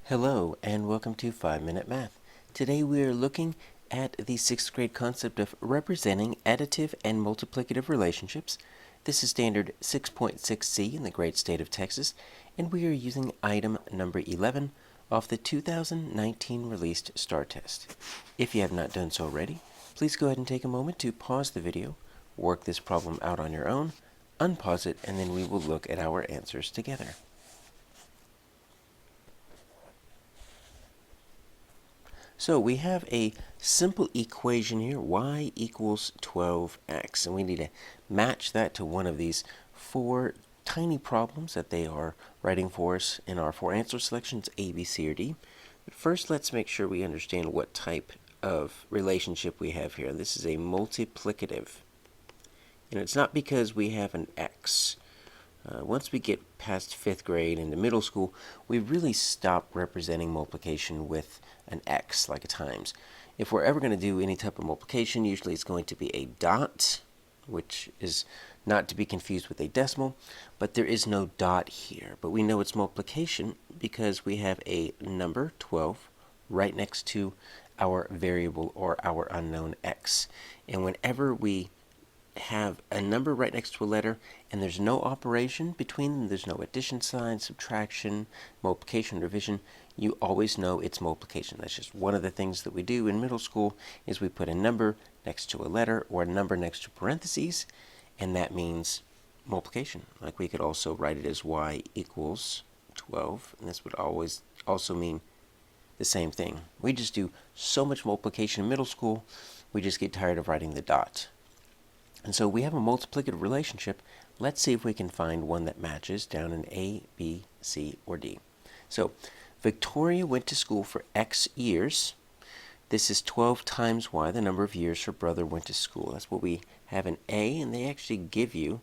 Hello and welcome to 5-Minute Math. Today we are looking at the 6th grade concept of representing additive and multiplicative relationships. This is standard 6.6c in the great state of Texas, and we are using item number 11 off the 2019 released STAAR test. If you have not done so already, please go ahead and take a moment to pause the video, work this problem out on your own, unpause it, and then we will look at our answers together. So we have a simple equation here, y equals 12x, and we need to match that to one of these four tiny problems that they are writing for us in our four answer selections, A, B, C, or D. But first, let's make sure we understand what type of relationship we have here. This is a multiplicative, and it's not because we have an x. Once we get past 5th grade into middle school, we really stop representing multiplication with an x, like a times. If we're ever going to do any type of multiplication, usually it's going to be a dot, which is not to be confused with a decimal, but there is no dot here. But we know it's multiplication because we have a number, 12, right next to our variable or our unknown x. And whenever we have a number right next to a letter and there's no operation between them, there's no addition sign, subtraction, multiplication, division, you always know it's multiplication. That's just one of the things that we do in middle school is we put a number next to a letter or a number next to parentheses, and that means multiplication. Like we could also write it as y equals 12, and this would always also mean the same thing. We just do so much multiplication in middle school, we just get tired of writing the dot. And so we have a multiplicative relationship. Let's see if we can find one that matches down in A, B, C, or D. So Victoria went to school for X years. This is 12 times Y, the number of years her brother went to school. That's what we have in A, and they actually give you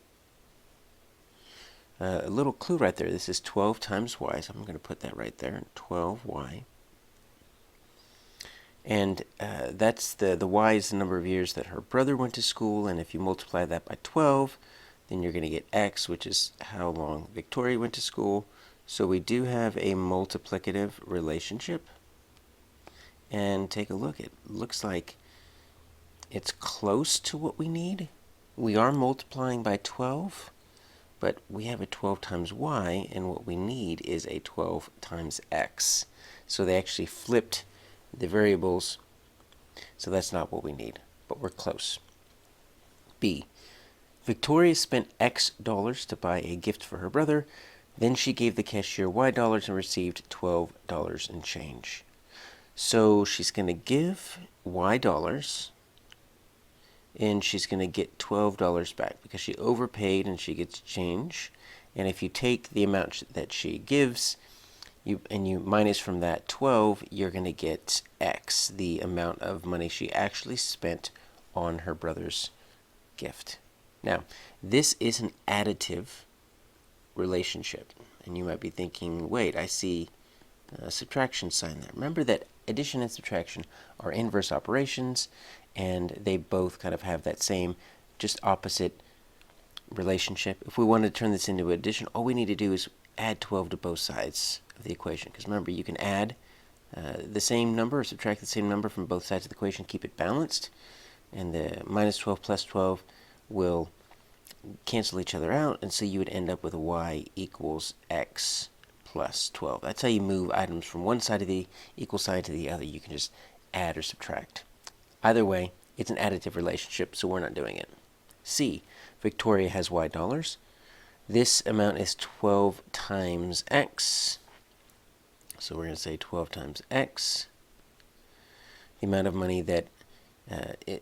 a little clue right there. This is 12 times Y, so I'm going to put that right there, 12Y. And that's the y is the number of years that her brother went to school, and if you multiply that by 12, then you're going to get x, which is how long Victoria went to school. So we do have a multiplicative relationship. And take a look. It looks like it's close to what we need. We are multiplying by 12, but we have a 12 times y, and what we need is a 12 times x. So they actually flipped the variables, so that's not what we need, but we're close. B, Victoria spent X dollars to buy a gift for her brother. Then she gave the cashier Y dollars and received $12 in change. So she's going to give Y dollars, and she's going to get $12 back because she overpaid and she gets change. And if you take the amount that she gives, you minus from that 12, you're going to get X, the amount of money she actually spent on her brother's gift. Now, this is an additive relationship. And you might be thinking, wait, I see a subtraction sign there. Remember that addition and subtraction are inverse operations, and they both kind of have that same, just opposite relationship. If we want to turn this into addition, all we need to do is add 12 to both sides of the equation, because remember, you can add the same number or subtract the same number from both sides of the equation, keep it balanced, and the minus 12 plus 12 will cancel each other out, and so you would end up with a y equals x plus 12. That's how you move items from one side of the equal sign to the other. You can just add or subtract. Either way, it's an additive relationship, so we're not doing it. C, Victoria has y dollars. This amount is 12 times x. So we're going to say 12 times x. The amount of money that,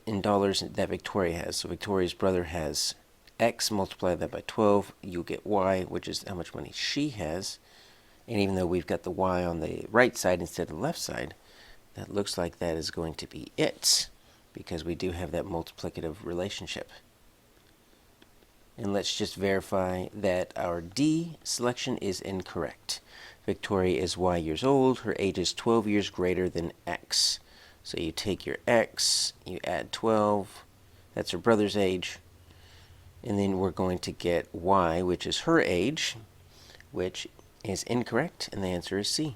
in dollars, that Victoria has. So Victoria's brother has x, multiply that by 12, you'll get y, which is how much money she has. And even though we've got the y on the right side instead of the left side, that looks like that is going to be it, because we do have that multiplicative relationship. And let's just verify that our D selection is incorrect. Victoria is Y years old. Her age is 12 years greater than X. So you take your X, you add 12. That's her brother's age. And then we're going to get Y, which is her age, which is incorrect, and the answer is C.